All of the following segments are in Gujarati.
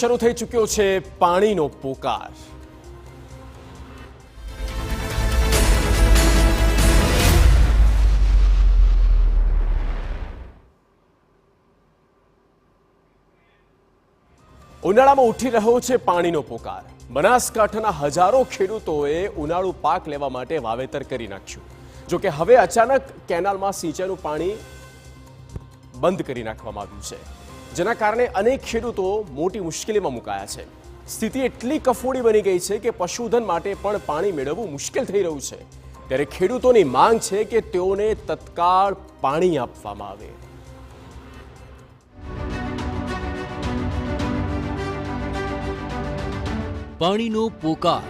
શરૂ થઈ ચૂક્યો છે પાણીનો પોકાર। ઉનાળામાં ઉઠી રહ્યો છે પાણીનો પોકાર। બનાસકાંઠાના હજારો ખેડૂતોએ ઉનાળુ પાક લેવા માટે વાવેતર કરી નાખ્યું। જો કે હવે અચાનક કેનાલમાં સિંચાઈનું પાણી બંધ કરી નાખવામાં આવ્યું છે, જેના કારણે અનેક ખેડૂતો મોટી મુશ્કેલીમાં મુકાયા છે। સ્થિતિ એટલી કફોડી બની ગઈ છે કે પશુધન માટે પણ પાણી મેળવવું મુશ્કેલ થઈ રહ્યું છે। ત્યારે ખેડૂતોની માંગ છે કે તેઓને તત્કાળ પાણી આપવામાં આવે। પાણીનો પોકાર।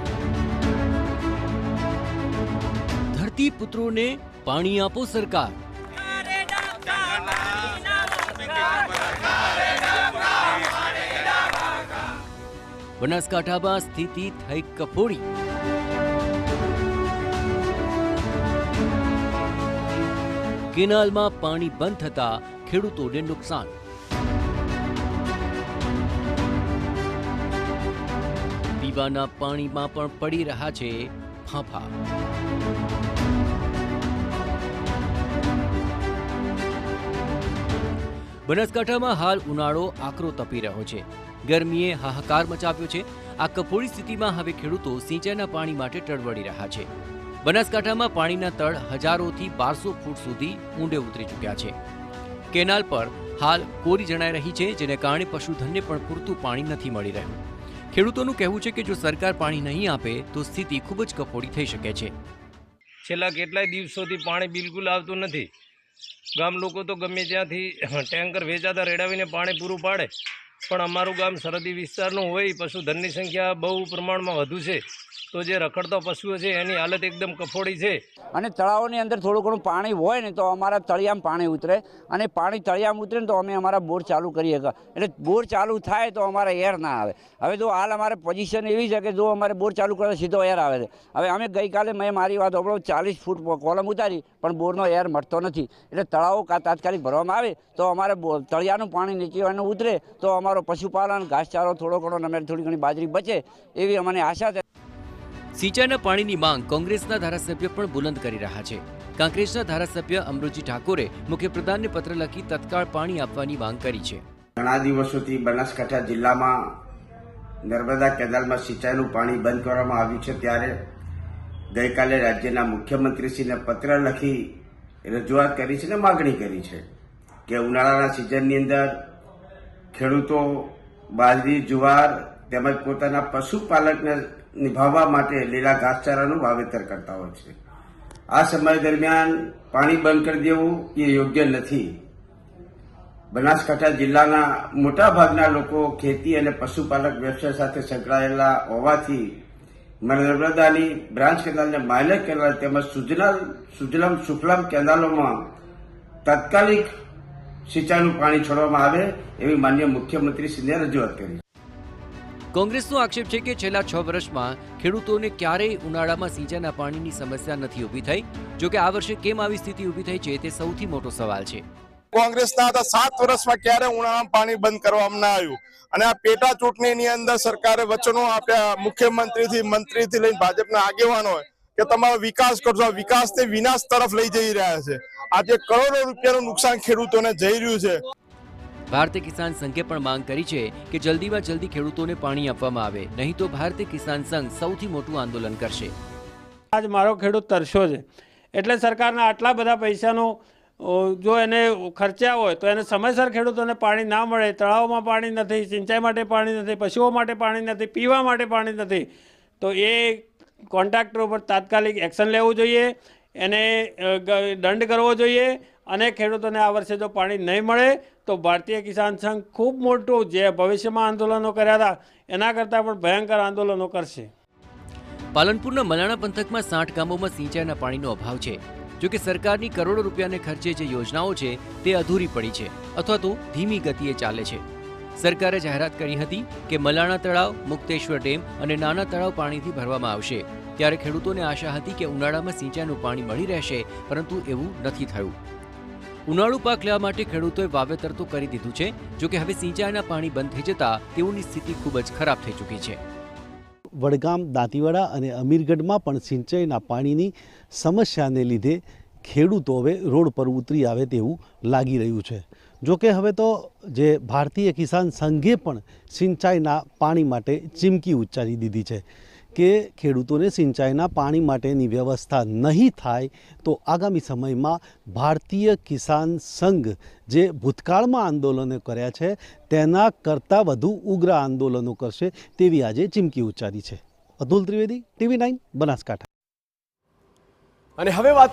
ધરતી પુત્રોને પાણી આપો સરકાર। બનાસકાંઠામાં સ્થિતિ થઈ કફોડી। કેનાલમાં પાણી બંધ થતા ખેડૂતોને નુકસાન। પીવાના પાણીમાં પણ પડી રહ્યા છે ફાંફા। બનાસકાંઠામાં હાલ ઉનાળો આકરો તપી રહ્યો છે। ગરમીએ હાહાકાર મચાવ્યો છે। આ કફોડી સ્થિતિમાં હવે ખેડૂતો સિંચાઈના પાણી માટે ટળવળી રહ્યા છે। બનાસકાંઠામાં પાણીના તળ હજારોથી 1200 ફૂટ સુધી ઊંડે ઉતરી ચૂક્યા છે। કેનાલ પર હાલ કોરી જણાઈ રહી છે, જેને કારણે પશુધનને પણ પૂરતું પાણી નથી મળી રહ્યું। ખેડૂતોનું કહેવું છે કે જો સરકાર પાણી નહીં આપે તો સ્થિતિ ખૂબ જ કફોડી થઈ શકે છે। છેલ્લા કેટલાય દિવસોથી પાણી બિલકુલ આવતું નથી। ગામ લોકો તો ગમે ત્યાંથી ટેન્કર વેચાતા રેડાવીને પાણી પૂરું પાડે, પણ અમારું ગામ સરહદી વિસ્તારનું હોય, પશુધનની સંખ્યા બહુ પ્રમાણમાં વધુ છે, તો જે રખડતા પશુઓ છે એની હાલત એકદમ કફોડી છે। અને તળાવની અંદર થોડું ઘણું પાણી હોય ને તો અમારા તળિયામાં પાણી ઉતરે, અને પાણી તળિયામાં ઉતરે ને તો અમે અમારા બોર ચાલુ કરીએ। એટલે બોર ચાલુ થાય તો અમારે એર ના આવે। હવે જો હાલ અમારે પોઝિશન એવી છે કે જો અમારે બોર ચાલુ કરે સીધો એર આવે છે। હવે અમે ગઈકાલે મેં મારી વાત આપણો 40 ફૂટ કોલમ ઉતારી, પણ બોરનો એર મળતો નથી। એટલે તળાવો તાત્કાલિક ભરવામાં આવે તો અમારે તળિયાનું પાણી નીચેવાનું ઉતરે તો અમારો પશુપાલન ઘાસચારો થોડો ઘણો અમે થોડી ઘણી બાજરી બચે એવી અમને આશા છે। સિંચાઈના પાણીની માંગ કોંગ્રેસના ધારાસભ્ય પણ બુલંદ કરી રહ્યા છે। કાંકરેજના ધારાસભ્ય અમૃતજી ઠાકોરે મુખ્યપ્રધાનને પત્ર લખી તત્કાળ પાણી આપવાની માંગ કરી છે। ઘણા દિવસોથી બનાસકાંઠા જિલ્લામાં નર્મદા કેનાલમાં સિંચાઈનું પાણી બંધ કરવામાં આવ્યું છે, ત્યારે ગઈકાલે રાજ્યના મુખ્યમંત્રીશ્રીને પત્ર લખી રજૂઆત કરી છે અને માગણી કરી છે કે ઉનાળાના સિઝનની અંદર ખેડૂતો બાજરી, જુવાર તેમજ પોતાના પશુપાલકને નિભાવવા માટે લીલા ઘાસચારાનું વાવેતર કરતા હોય છે। આ સમય દરમિયાન પાણી બંધ કરી દેવું એ યોગ્ય નથી। બનાસકાંઠા જિલ્લાના મોટાભાગના લોકો ખેતી અને પશુપાલક વ્યવસાય સાથે સંકળાયેલા હોવાથી નર્મદાની બ્રાન્ચ કેનાલ અને માઇનર કેનાલ તેમજ સુજલામ સુફલામ કેનાલોમાં તાત્કાલિક સિંચાઈનું પાણી છોડવામાં આવે એવી માનનીય મુખ્યમંત્રીશ્રીને રજૂઆત કરી। કોંગ્રેસનો આક્ષેપ છે કે છેલ્લા 6 વર્ષમાં ખેડૂતોને ક્યારેય ઉનાળામાં સિંચાઈના પાણીની સમસ્યા નથી ઊભી થઈ। જો કે આ વર્ષે કેમ આવી સ્થિતિ ઊભી થઈ છે તે સૌથી મોટો સવાલ છે। કોંગ્રેસના હતા 7 વર્ષમાં ક્યારે ઉનાળામાં પાણી બંધ કરવામાં ના આવ્યું, અને આ પેટા ચૂંટણીની અંદર સરકારે વચનો આપ્યા મુખ્યમંત્રીથી, મંત્રીથી લઈને ભાજપના આગેવાનો કે તમારો વિકાસ કરજો। આ વિકાસને વિનાશ તરફ લઈ જઈ રહ્યા છે। આજે કરોડો રૂપિયાનું નુકસાન ખેડૂતોને જઈ રહ્યું છે। ભારતીય કિસાન સંઘે પણ માંગ કરી છે કે જલ્દીમાં જલ્દી ખેડૂતોને પાણી આપવામાં આવે, નહીં તો ભારતીય કિસાન સંઘ સૌથી મોટું આંદોલન કરશે। આજ મારો ખેડૂત તરસ્યો છે, એટલે સરકારના આટલા બધા પૈસાનો જો એને ખર્ચ્યા હોય તો એને સમયસર ખેડૂતોને પાણી ના મળે, તળાવમાં પાણી નથી, સિંચાઈ માટે પાણી નથી, પશુઓ માટે પાણી નથી, પીવા માટે પાણી નથી, તો એ કોન્ટ્રાક્ટર ઉપર તાત્કાલિક એક્શન લેવું જોઈએ, એને દંડ કરવો જોઈએ, અને ખેડૂતોને આ વર્ષે જો પાણી નહીં મળે તો ભારતીય કિસાન સંઘ ખૂબ મોટું જે ભવિષ્યમાં આંદોલનો કર્યા હતા એના કરતાં પણ ભયંકર આંદોલનો કરશે। પાલનપુરના મલાણા પંથકમાં 60 ગામોમાં સિંચાઈના પાણીનો અભાવ છે। જો કે સરકારની કરોડો રૂપિયાને ખર્ચે જે યોજનાઓ છે તે અધૂરી પડી છે અથવા તો ધીમી ગતિએ ચાલે છે। સરકારે જાહેરાત કરી હતી કે મલાણા તળાવ, મુક્તેશ્વર ડેમ અને નાના તળાવ પાણીથી ભરવામાં આવશે। ત્યારે ખેડૂતોને આશા હતી કે ઉનાળામાં સિંચાઈનું પાણી મળી રહેશે, પરંતુ એવું નથી થયું। ઉનાળુ પાક લેવા માટે ખેડૂતોએ વાવેતર તો કરી દીધું છે, જોકે હવે સિંચાઈના પાણી બંધ થઈ જતા તેઓની સ્થિતિ ખૂબ જ ખરાબ થઈ ચૂકી છે. વડગામ, દાંતીવાડા અને અમીરગઢમાં પણ સિંચાઈના પાણીની સમસ્યાને લીધે ખેડૂતો હવે રોડ પર ઉતરી આવે તેવું લાગી રહ્યું છે. જોકે હવે તો જે ભારતીય કિસાન સંઘે પણ સિંચાઈના પાણી માટે ચીમકી ઉચ્ચારી દીધી છે કે ખેડૂતોને સિંચાઈના પાણી માટેની વ્યવસ્થા નહીં થાય તો આગામી સમયમાં ભારતીય કિસાન સંઘ જે ભૂતકાળમાં આંદોલનો કર્યા છે તેના કરતાં વધુ ઉગ્ર આંદોલનો કરશે તેવી આજે ચીમકી ઉચ્ચારી છે. અતુલ ત્રિવેદી, TV9, બનાસકાંઠા. અને હવે વાત